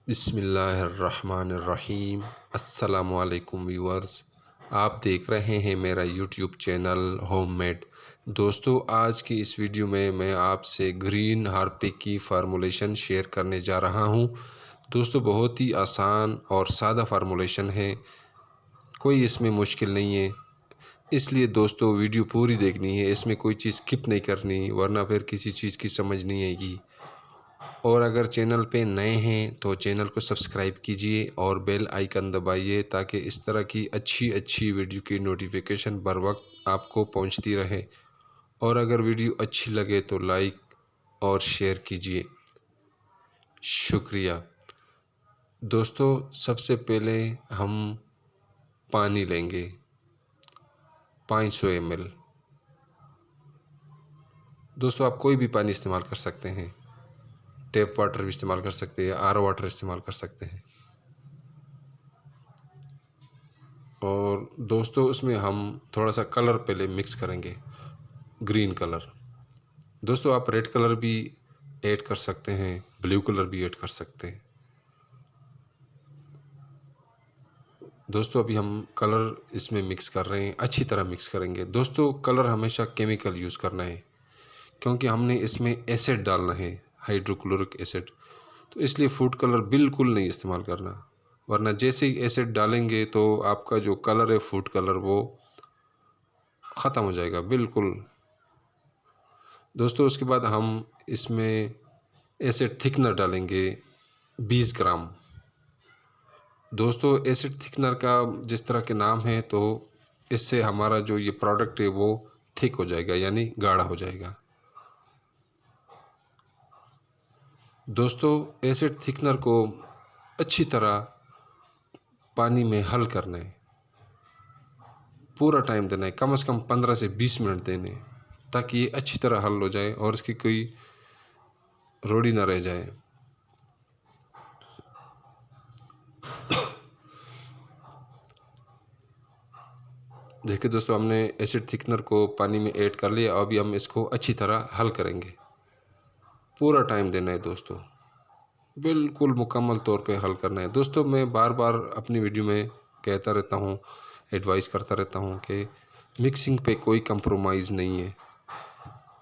बिस्मिल्लाहिर्रहमानिर्रहीम। अस्सलामुअलैकुम व्यूअर्स, आप देख रहे हैं मेरा यूट्यूब चैनल होममेड। दोस्तों, आज की इस वीडियो में मैं आपसे ग्रीन हार्पिक की फार्मूलेशन शेयर करने जा रहा हूं। दोस्तों, बहुत ही आसान और सादा फार्मूलेशन है, कोई इसमें मुश्किल नहीं है। इसलिए दोस्तों वीडियो पूरी देखनी है, इसमें कोई चीज़ स्किप नहीं करनी, वरना फिर किसी चीज़ की समझ नहीं आएगी। और अगर चैनल पे नए हैं तो चैनल को सब्सक्राइब कीजिए और बेल आइकन दबाइए ताकि इस तरह की अच्छी अच्छी वीडियो की नोटिफिकेशन बर वक्त आपको पहुंचती रहे। और अगर वीडियो अच्छी लगे तो लाइक और शेयर कीजिए। शुक्रिया। दोस्तों, सबसे पहले हम पानी लेंगे 500 ml। दोस्तों, आप कोई भी पानी इस्तेमाल कर सकते हैं, टैप वाटर भी इस्तेमाल कर सकते हैं, आर ओ वाटर इस्तेमाल कर सकते हैं। और दोस्तों, उसमें हम थोड़ा सा कलर पहले मिक्स करेंगे, ग्रीन कलर। दोस्तों, आप रेड कलर भी ऐड कर सकते हैं, ब्लू कलर भी ऐड कर सकते हैं। दोस्तों, अभी हम कलर इसमें मिक्स कर रहे हैं, अच्छी तरह मिक्स करेंगे। दोस्तों, कलर हमेशा केमिकल यूज़ करना है, क्योंकि हमने इसमें एसिड डालना है, हाइड्रोक्लोरिक एसिड। तो इसलिए फूड कलर बिल्कुल नहीं इस्तेमाल करना, वरना जैसे ही एसिड डालेंगे तो आपका जो कलर है फूड कलर वो ख़त्म हो जाएगा बिल्कुल। दोस्तों, उसके बाद हम इसमें एसिड थिकनर डालेंगे 20 ग्राम। दोस्तों, एसिड थिकनर का जिस तरह के नाम है, तो इससे हमारा जो ये प्रोडक्ट है वो थिक हो जाएगा, यानी गाढ़ा हो जाएगा। दोस्तों, एसिड थिकनर को अच्छी तरह पानी में हल करना है, पूरा टाइम देना है, कम से कम 15 से 20 मिनट देने, ताकि ये अच्छी तरह हल हो जाए और इसकी कोई रोड़ी ना रह जाए। देखिए दोस्तों, हमने एसिड थिकनर को पानी में ऐड कर लिया। अभी हम इसको अच्छी तरह हल करेंगे, पूरा टाइम देना है दोस्तों, बिल्कुल मुकम्मल तौर पे हल करना है। दोस्तों, मैं बार बार अपनी वीडियो में कहता रहता हूँ, एडवाइस करता रहता हूँ कि मिक्सिंग पे कोई कंप्रोमाइज़ नहीं है।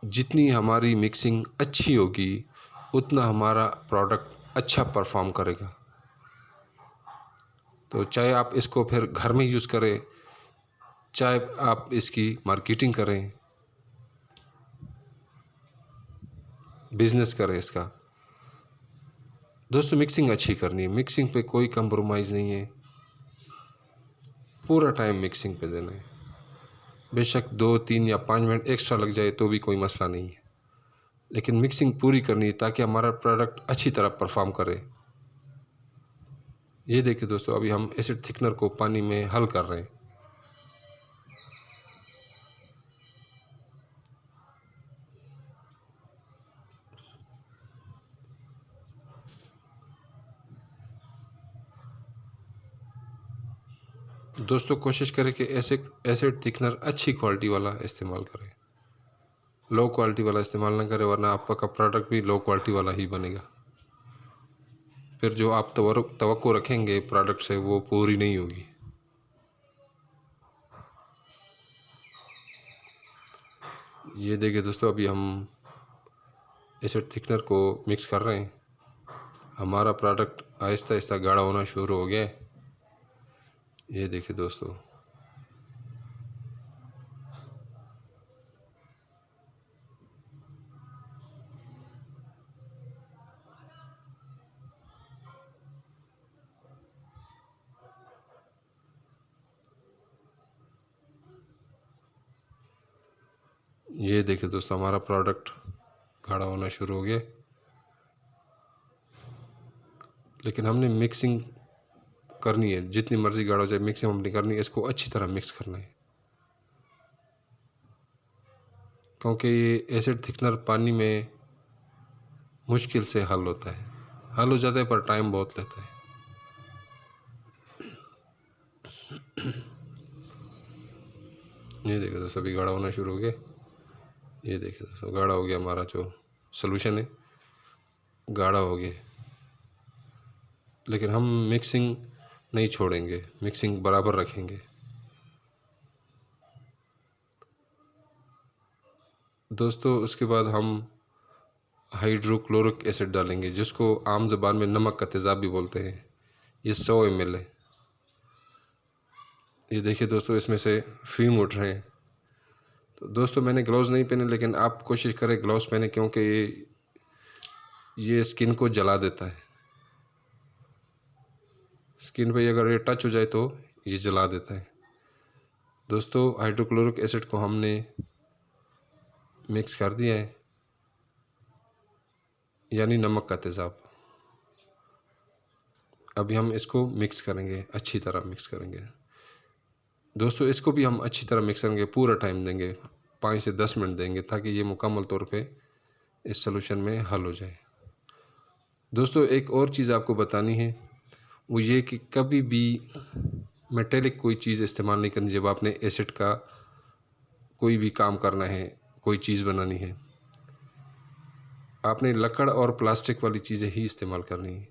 जितनी हमारी मिक्सिंग अच्छी होगी उतना हमारा प्रोडक्ट अच्छा परफॉर्म करेगा। तो चाहे आप इसको फिर घर में यूज़ करें, चाहे आप इसकी मार्केटिंग करें, बिजनेस करें इसका, दोस्तों मिक्सिंग अच्छी करनी है। मिक्सिंग पे कोई कंप्रोमाइज़ नहीं है, पूरा टाइम मिक्सिंग पे देना है। बेशक 2, 3 या 5 मिनट एक्स्ट्रा लग जाए तो भी कोई मसला नहीं है, लेकिन मिक्सिंग पूरी करनी है ताकि हमारा प्रोडक्ट अच्छी तरह परफॉर्म करे। ये देखिए दोस्तों, अभी हम एसिड थिकनर को पानी में हल कर रहे हैं। दोस्तों, कोशिश करें कि एसिड थिकनर अच्छी क्वालिटी वाला इस्तेमाल करें, लो क्वालिटी वाला इस्तेमाल ना करें, वरना आपका प्रोडक्ट भी लो क्वालिटी वाला ही बनेगा। फिर जो आप तवक्को रखेंगे प्रोडक्ट से वो पूरी नहीं होगी। ये देखिए दोस्तों, अभी हम एसिड थिकनर को मिक्स कर रहे हैं। हमारा प्रोडक्ट आहिस्ता आहिस्ता गाढ़ा होना शुरू हो गया है। ये देखिए दोस्तों, ये देखिए दोस्तों, हमारा प्रोडक्ट गाढ़ा होना शुरू हो गया। लेकिन हमने मिक्सिंग करनी है, जितनी मर्ज़ी गाढ़ा हो जाए मिक्सिंग हमने करनी है, इसको अच्छी तरह मिक्स करना है। क्योंकि ये एसिड थिकनर पानी में मुश्किल से हल होता है, हल हो जाता है पर टाइम बहुत लेता है। ये देखिए दोस्तों, अभी गाढ़ा होना शुरू हो गया। ये देखिए दोस्तों, गाढ़ा हो गया, हमारा जो सॉल्यूशन है गाढ़ा हो गया। लेकिन हम मिक्सिंग नहीं छोड़ेंगे, मिक्सिंग बराबर रखेंगे। दोस्तों उसके बाद हम हाइड्रोक्लोरिक एसिड डालेंगे, जिसको आम ज़बान में नमक का तेज़ाब भी बोलते हैं। ये 100 ml है। ये देखिए दोस्तों, इसमें से फ्यूम उठ रहे हैं। तो दोस्तों मैंने ग्लव्स नहीं पहने, लेकिन आप कोशिश करें ग्लव्स पहने, क्योंकि ये स्किन को जला देता है। स्किन पे अगर ये टच हो जाए तो ये जला देता है। दोस्तों हाइड्रोक्लोरिक एसिड को हमने मिक्स कर दिया है, यानी नमक का तेज़ाब। अभी हम इसको मिक्स करेंगे, अच्छी तरह मिक्स करेंगे। दोस्तों इसको भी हम अच्छी तरह मिक्स करेंगे, पूरा टाइम देंगे, 5 से 10 मिनट देंगे, ताकि ये मुकम्मल तौर पे इस सलूशन में हल हो जाए। दोस्तों एक और चीज़ आपको बतानी है, वो ये कि कभी भी मेटेलिक कोई चीज़ इस्तेमाल नहीं करनी जब आपने एसिड का कोई भी काम करना है, कोई चीज़ बनानी है। आपने लकड़ और प्लास्टिक वाली चीज़ें ही इस्तेमाल करनी है,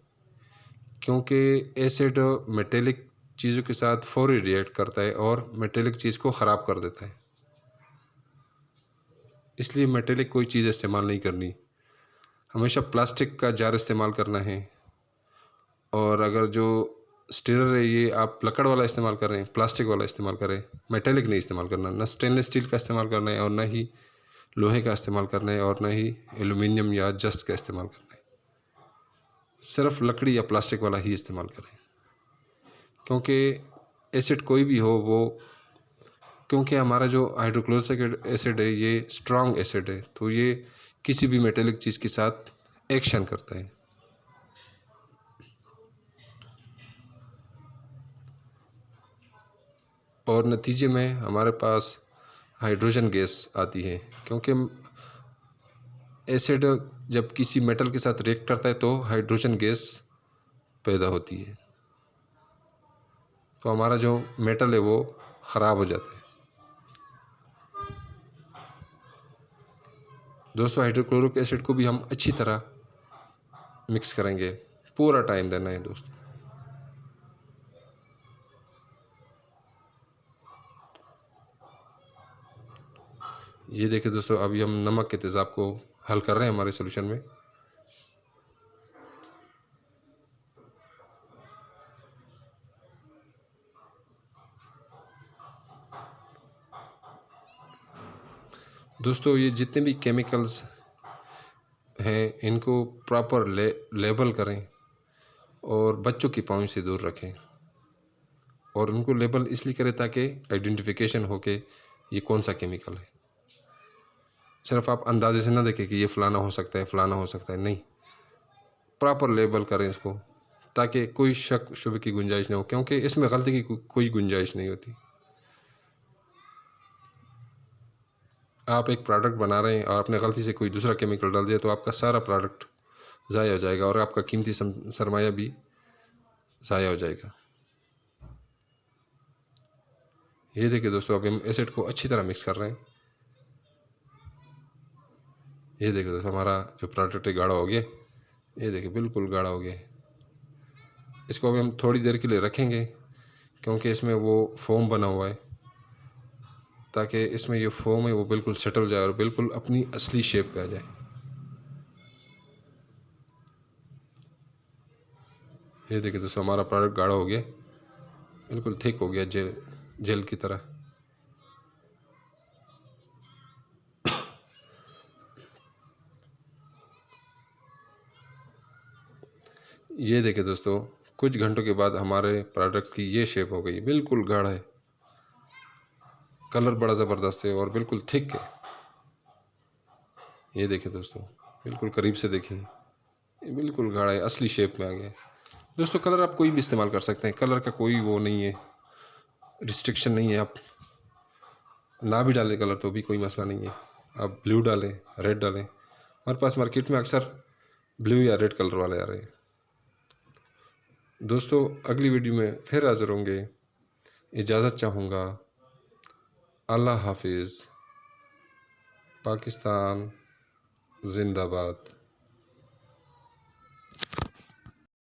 क्योंकि एसिड मेटेलिक चीज़ों के साथ फौरी रिएक्ट करता है और मेटेलिक चीज़ को ख़राब कर देता है। इसलिए मेटेलिक कोई चीज़ इस्तेमाल नहीं करनी, हमेशा प्लास्टिक का जार इस्तेमाल करना है। और अगर जो स्टीलर है ये आप लकड़ वाला इस्तेमाल कर रहे हैं, प्लास्टिक वाला इस्तेमाल करें, मेटेलिक नहीं इस्तेमाल करना। ना स्टेनलेस स्टील का इस्तेमाल करना है और ना ही लोहे का इस्तेमाल करना है और ना ही एल्युमिनियम या जस्त का इस्तेमाल करना है। सिर्फ लकड़ी या प्लास्टिक वाला ही इस्तेमाल करें, क्योंकि एसिड कोई भी हो वो, क्योंकि हमारा जो हाइड्रोक्लोरिक एसिड है ये स्ट्रॉन्ग एसिड है, तो ये किसी भी मेटेलिक चीज़ के साथ एक्शन करता है। और नतीजे में हमारे पास हाइड्रोजन गैस आती है, क्योंकि एसिड जब किसी मेटल के साथ रिएक्ट करता है तो हाइड्रोजन गैस पैदा होती है, तो हमारा जो मेटल है वो ख़राब हो जाता है। दोस्तों हाइड्रोक्लोरिक एसिड को भी हम अच्छी तरह मिक्स करेंगे, पूरा टाइम देना है दोस्तों। ये देखिए दोस्तों, अभी हम नमक के तेज़ाब को हल कर रहे हैं हमारे सॉल्यूशन में। दोस्तों ये जितने भी केमिकल्स हैं इनको प्रॉपर लेबल करें और बच्चों की पहुंच से दूर रखें, और उनको लेबल इसलिए करें ताकि आइडेंटिफिकेशन हो के ये कौन सा केमिकल है। सिर्फ आप अंदाजे से ना देखें कि ये फ़लाना हो सकता है, फ़लाना हो सकता है, नहीं, प्रॉपर लेबल करें इसको, ताकि कोई शक शुबे की गुंजाइश ना हो, क्योंकि इसमें गलती की कोई गुंजाइश नहीं होती। आप एक प्रोडक्ट बना रहे हैं और आपने गलती से कोई दूसरा केमिकल डाल दिया तो आपका सारा प्रोडक्ट ज़ाया हो जाएगा और आपका कीमती सरमाया भी ज़ाया हो जाएगा। ये देखिए दोस्तों, अभी हम एसिड को अच्छी तरह मिक्स कर रहे हैं। ये देखिए दोस्तों, हमारा जो प्रोडक्ट है गाढ़ा हो गया। ये देखिए बिल्कुल गाढ़ा हो गया। इसको अभी हम थोड़ी देर के लिए रखेंगे, क्योंकि इसमें वो फोम बना हुआ है, ताकि इसमें ये फोम है वो बिल्कुल सेटल जाए और बिल्कुल अपनी असली शेप पे आ जाए। ये देखिए दोस्तों, हमारा प्रोडक्ट गाढ़ा हो गया, बिल्कुल थिक हो गया, जेल जेल की तरह। ये देखिए दोस्तों, कुछ घंटों के बाद हमारे प्रोडक्ट की ये शेप हो गई, बिल्कुल गाढ़ा है, कलर बड़ा ज़बरदस्त है और बिल्कुल थिक है। ये देखिए दोस्तों, बिल्कुल करीब से देखिए, ये बिल्कुल गाढ़ा है, असली शेप में आ गया है। दोस्तों कलर आप कोई भी इस्तेमाल कर सकते हैं, कलर का कोई वो नहीं है, रिस्ट्रिक्शन नहीं है। आप ना भी डालें कलर तो भी कोई मसला नहीं है, आप ब्लू डालें, रेड डालें। हमारे पास मार्केट में अक्सर ब्लू या रेड कलर वाले आ रहे हैं। दोस्तों अगली वीडियो में फिर हाज़िर होंगे, इजाज़त चाहूँगा। अल्लाह हाफिज़। पाकिस्तान जिंदाबाद।